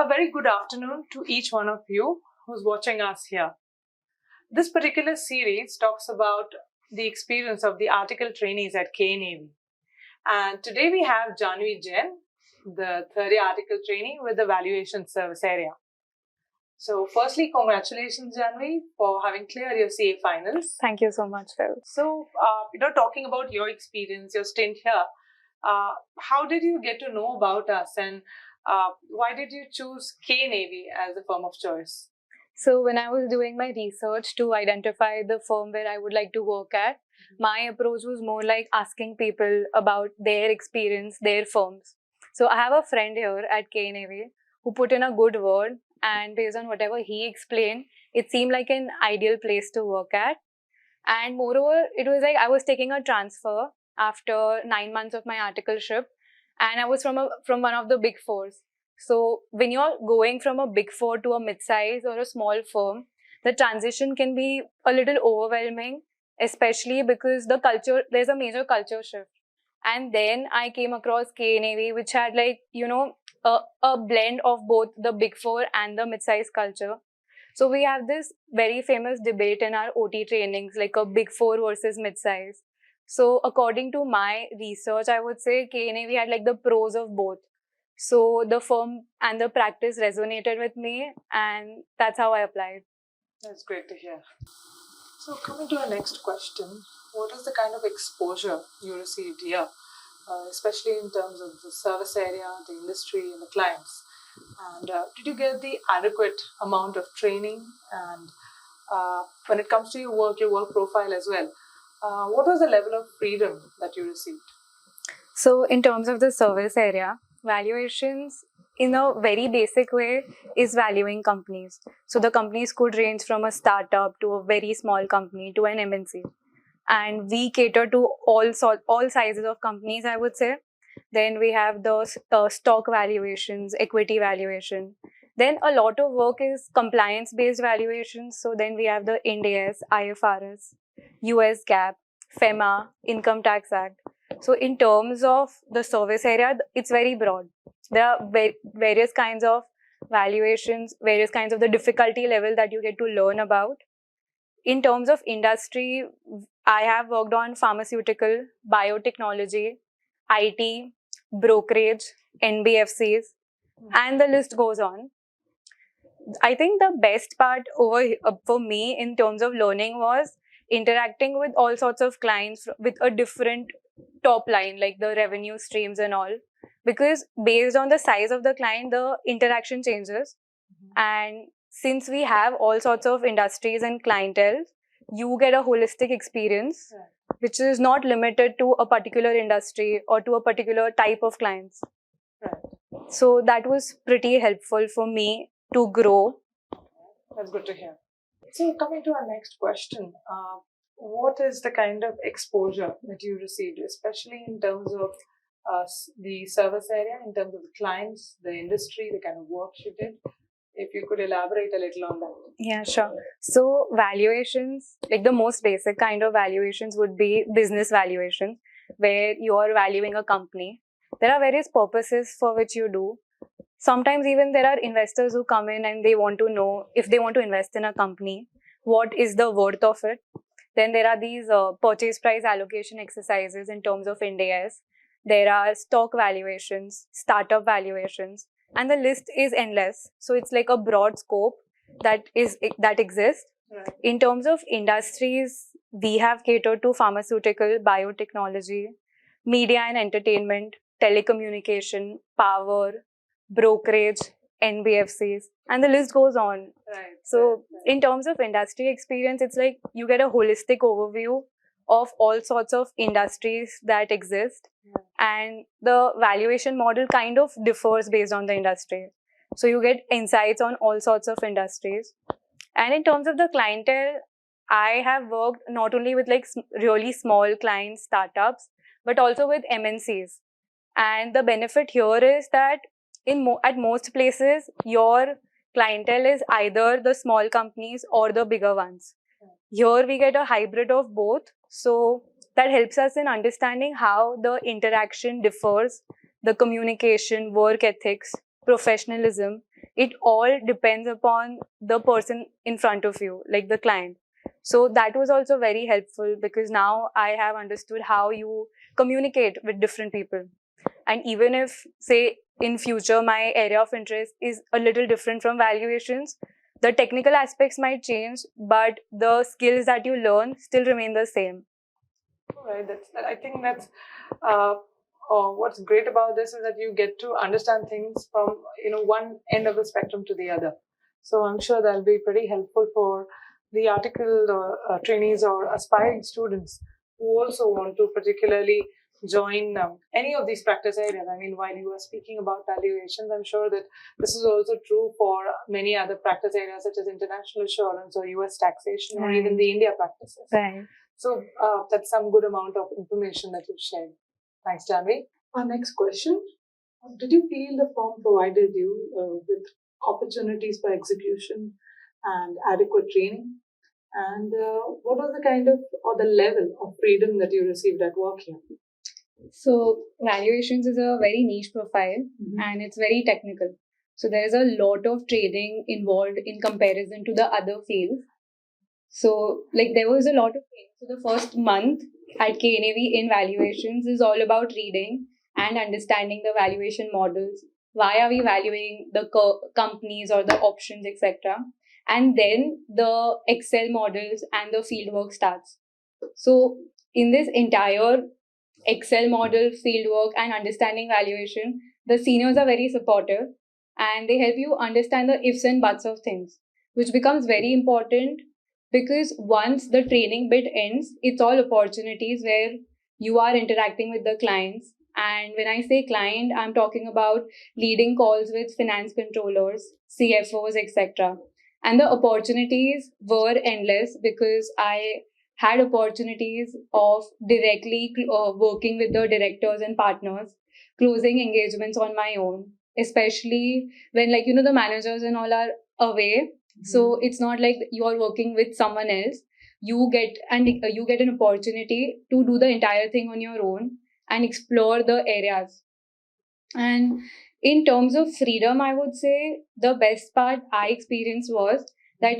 A very good afternoon to each one of you who's watching us here. This particular series talks about the experience of the article trainees at KNAV. And today we have Janvi Jain, the third year article trainee with the Valuation service area. So firstly, congratulations, Janvi, for having cleared your CA finals. Thank you so much, Phil. So, talking about your experience, your stint here, how did you get to know about us, and why did you choose KNAV as a firm of choice? So when I was doing my research to identify the firm where I would like to work at, my approach was more like asking people about their experience, their firms. So I have a friend here at KNAV who put in a good word, and based on whatever he explained, it seemed like an ideal place to work at. And moreover, it was like I was taking a transfer after 9 months of my articleship, and I was from one of the big fours. So when you're going from a big four to a mid-size or a small firm, the transition can be a little overwhelming, especially because there's a major culture shift. And then I came across KNAV, which had a blend of both the big four and the mid-size culture. So we have this very famous debate in our OT trainings, like a big four versus mid-size. So according to my research, I would say KNAV had like the pros of both. So the firm and the practice resonated with me, and that's how I applied. That's great to hear. So coming to our next question, what is the kind of exposure you received here, especially in terms of the service area, the industry, and the clients? And did you get the adequate amount of training? And when it comes to your work profile as well, what was the level of freedom that you received? So in terms of the service area, valuations in a very basic way is valuing companies. So the companies could range from a startup to a very small company to an MNC. And we cater to all sizes of companies, I would say. Then we have the stock valuations, equity valuation. Then a lot of work is compliance-based valuations. So then we have the Ind AS, IFRS, US GAAP, FEMA, Income Tax Act. So in terms of the service area, it's very broad. There are various kinds of valuations, various kinds of the difficulty level that you get to learn about. In terms of industry, I have worked on pharmaceutical, biotechnology, IT, brokerage, NBFCs, and the list goes on. I think the best part for me in terms of learning was interacting with all sorts of clients with a different top line, like the revenue streams and all. Because based on the size of the client, the interaction changes. And since we have all sorts of industries and clientele, you get a holistic experience, which is not limited to a particular industry or to a particular type of clients. So that was pretty helpful for me to grow. That's good to hear. So coming to our next question, what is the kind of exposure that you received, especially in terms of the service area, in terms of the clients, the industry, the kind of work you did? If you could elaborate a little on that. Yeah, sure. So valuations, like the most basic kind of valuations would be business valuation, where you are valuing a company. There are various purposes for which you do. Sometimes even there are investors who come in and they want to know if they want to invest in a company, what is the worth of it. Then there are these purchase price allocation exercises in terms of Ind AS. There are stock valuations, startup valuations, and the list is endless. So it's like a broad scope that exists. Right. In terms of industries, we have catered to pharmaceutical, biotechnology, media and entertainment, telecommunication, power, brokerage, NBFCs, and the list goes on. Right. So in terms of industry experience, it's like you get a holistic overview of all sorts of industries that exist. And the valuation model kind of differs based on the industry. So you get insights on all sorts of industries. And in terms of the clientele, I have worked not only with like really small clients, startups, but also with MNCs. And the benefit here is that at most places, your clientele is either the small companies or the bigger ones. Here we get a hybrid of both. So that helps us in understanding how the interaction differs, the communication, work ethics, professionalism, it all depends upon the person in front of you, like the client. So that was also very helpful because now I have understood how you communicate with different people. And even if, say, in future my area of interest is a little different from valuations, the technical aspects might change, but the skills that you learn still remain the same. Right. I think that's what's great about this is that you get to understand things from one end of the spectrum to the other. So I'm sure that'll be pretty helpful for the article trainees or aspiring students who also want to particularly join any of these practice areas. I mean, while you were speaking about valuations, I'm sure that this is also true for many other practice areas such as international assurance or US taxation or even the India practices. Right. So that's some good amount of information that you've shared. Thanks, Janvi. Our next question. Did you feel the firm provided you with opportunities for execution and adequate training? And what was the kind of or the level of freedom that you received at work here? So valuations is a very niche profile and it's very technical. So there is a lot of trading involved in comparison to the other fields. So like there was a lot of things. So the first month at KNAV in valuations is all about reading and understanding the valuation models. Why are we valuing the companies or the options, etc. And then the Excel models and the fieldwork starts. So in this entire Excel model, fieldwork, and understanding valuation, the seniors are very supportive and they help you understand the ifs and buts of things, which becomes very important because once the training bit ends, it's all opportunities where you are interacting with the clients. And when I say client, I'm talking about leading calls with finance controllers, CFOs, etc. And the opportunities were endless because I had opportunities of directly working with the directors and partners, closing engagements on my own, especially when the managers and all are away. So it's not like you are working with someone else. You get an opportunity to do the entire thing on your own and explore the areas. And in terms of freedom, I would say the best part I experienced was that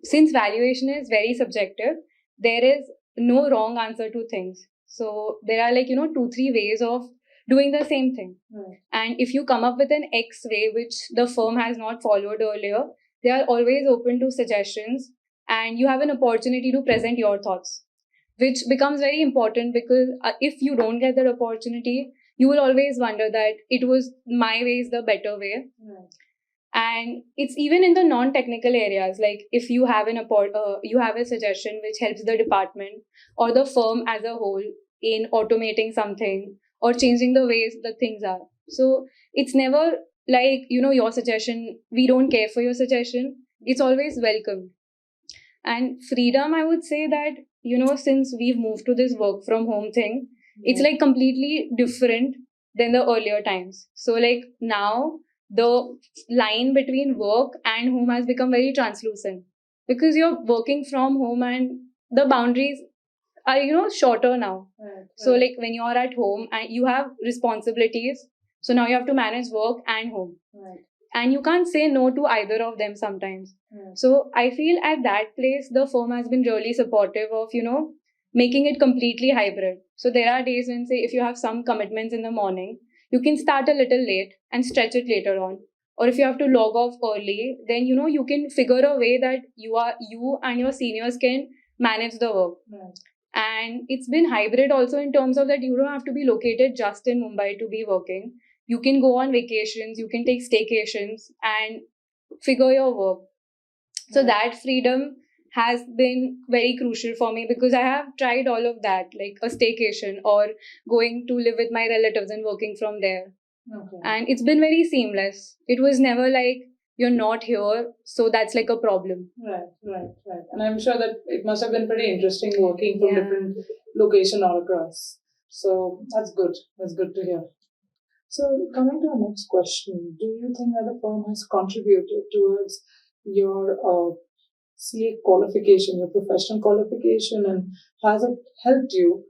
since valuation is very subjective, there is no wrong answer to things. So there are 2-3 ways of doing the same thing. And if you come up with an X way, which the firm has not followed earlier, they are always open to suggestions and you have an opportunity to present your thoughts, which becomes very important because if you don't get that opportunity, you will always wonder that it was my way is the better way. And it's even in the non-technical areas, like if you have you have a suggestion which helps the department or the firm as a whole in automating something or changing the ways the things are. So it's never like, your suggestion, we don't care for your suggestion. It's always welcome. And freedom, I would say that, since we've moved to this work from home thing, it's like completely different than the earlier times. So like now the line between work and home has become very translucent because you're working from home and the boundaries are, shorter now. So like when you are at home and you have responsibilities, so now you have to manage work and home. And you can't say no to either of them sometimes. So I feel at that place, the firm has been really supportive of, making it completely hybrid. So there are days when, say, if you have some commitments in the morning, you can start a little late and stretch it later on. Or if you have to log off early, then, you can figure a way that you and your seniors can manage the work. And it's been hybrid also in terms of that you don't have to be located just in Mumbai to be working. You can go on vacations, you can take staycations and figure your work. So that freedom has been very crucial for me because I have tried all of that, like a staycation or going to live with my relatives and working from there. And it's been very seamless. It was never like you're not here, so that's like a problem. Right. And I'm sure that it must have been pretty interesting working from different locations all across. So that's good. That's good to hear. So coming to our next question, do you think that the firm has contributed towards your CA qualification, your professional qualification, and has it helped you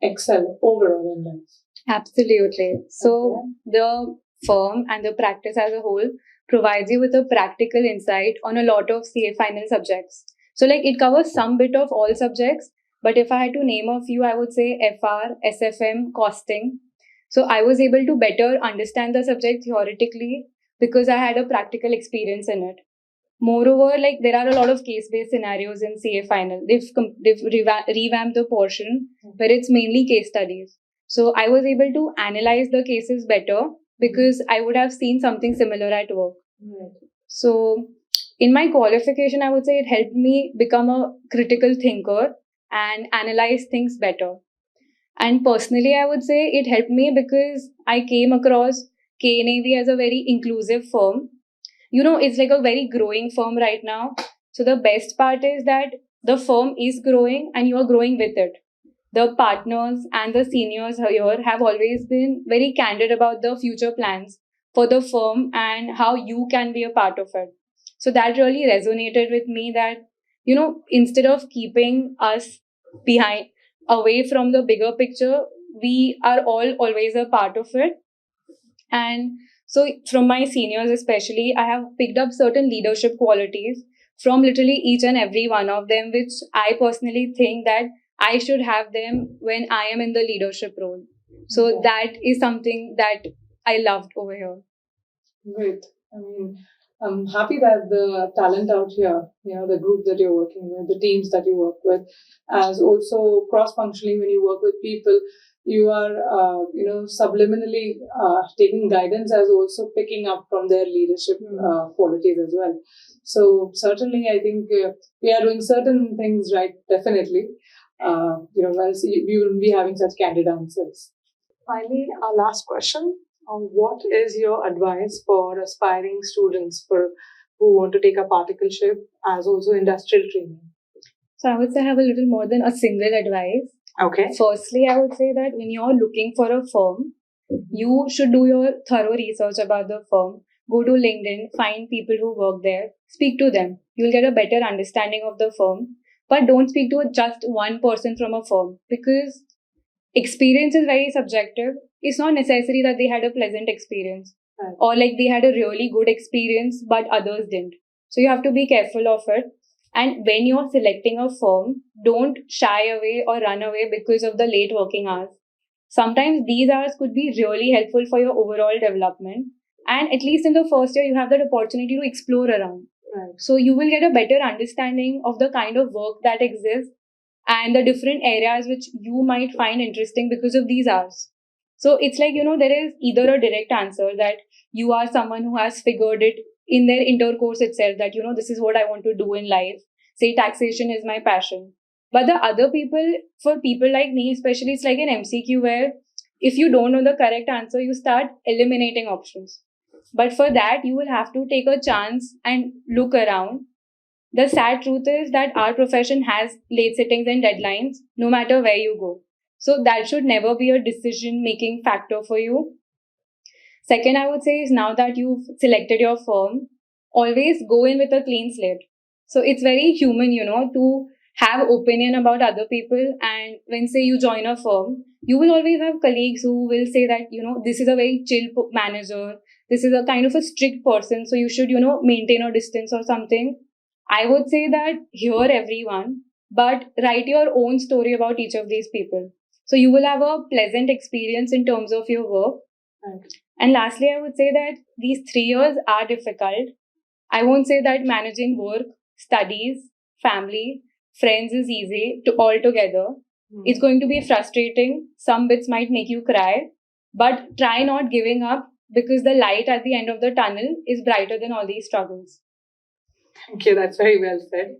excel overall in life? Absolutely. So the firm and the practice as a whole provides you with a practical insight on a lot of CA final subjects. So like it covers some bit of all subjects, but if I had to name a few, I would say FR, SFM, costing. So I was able to better understand the subject theoretically because I had a practical experience in it. Moreover, like there are a lot of case-based scenarios in CA final. They've revamped the portion where it's mainly case studies. So I was able to analyze the cases better because I would have seen something similar at work. Right. So in my qualification, I would say it helped me become a critical thinker and analyze things better. And personally, I would say it helped me because I came across KNAV as a very inclusive firm. You know, it's like a very growing firm right now. So the best part is that the firm is growing and you are growing with it. The partners and the seniors here have always been very candid about the future plans for the firm and how you can be a part of it. So that really resonated with me that, you know, instead of keeping us behind, away from the bigger picture, we are all always a part of it. And so from my seniors especially, I have picked up certain leadership qualities from literally each and every one of them, which I personally think that I should have them when I am in the leadership role. So that is something that I loved over here. Great. I mean, I'm happy that the talent out here, you know, the group that you're working with, the teams that you work with, as also cross-functionally when you work with people, you are, subliminally taking guidance as also picking up from their leadership qualities as well. So certainly, I think we are doing certain things right, definitely. Else we wouldn't be having such candid answers. Finally, our last question. What is your advice for aspiring students who want to take up articleship as also industrial training? So I would say I have a little more than a single advice. Okay. Firstly, I would say that when you're looking for a firm, you should do your thorough research about the firm. Go to LinkedIn, find people who work there, speak to them. You'll get a better understanding of the firm. But don't speak to just one person from a firm because experience is very subjective. It's not necessary that they had a pleasant experience or like they had a really good experience, but others didn't. So you have to be careful of it. And when you're selecting a firm, don't shy away or run away because of the late working hours. Sometimes these hours could be really helpful for your overall development. And at least in the first year, you have that opportunity to explore around. Right. So you will get a better understanding of the kind of work that exists and the different areas which you might find interesting because of these hours. So it's like, there is either a direct answer that you are someone who has figured it in their intercourse itself that, this is what I want to do in life. Say taxation is my passion. But the other people, for people like me especially, it's like an MCQ where if you don't know the correct answer, you start eliminating options. But for that, you will have to take a chance and look around. The sad truth is that our profession has late sittings and deadlines, no matter where you go. So that should never be a decision-making factor for you. Second, I would say is now that you've selected your firm, always go in with a clean slate. So it's very human, to have opinion about other people. And when say you join a firm, you will always have colleagues who will say that, this is a very chill manager. This is a kind of a strict person. So you should, maintain a distance or something. I would say that hear everyone, but write your own story about each of these people. So you will have a pleasant experience in terms of your work. Right. And lastly, I would say that these 3 years are difficult. I won't say that managing work, studies, family, friends is easy all together. It's going to be frustrating. Some bits might make you cry, but try not giving up because the light at the end of the tunnel is brighter than all these struggles. Okay, that's very well said.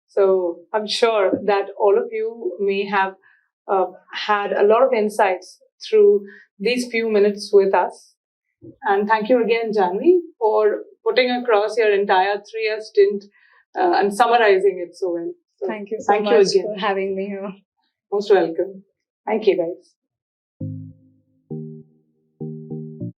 So I'm sure that all of you may have had a lot of insights through these few minutes with us. And thank you again, Janvi, for putting across your entire 3-year stint and summarizing it so well. So thank you so much for having me here. Most welcome. Thank you, guys.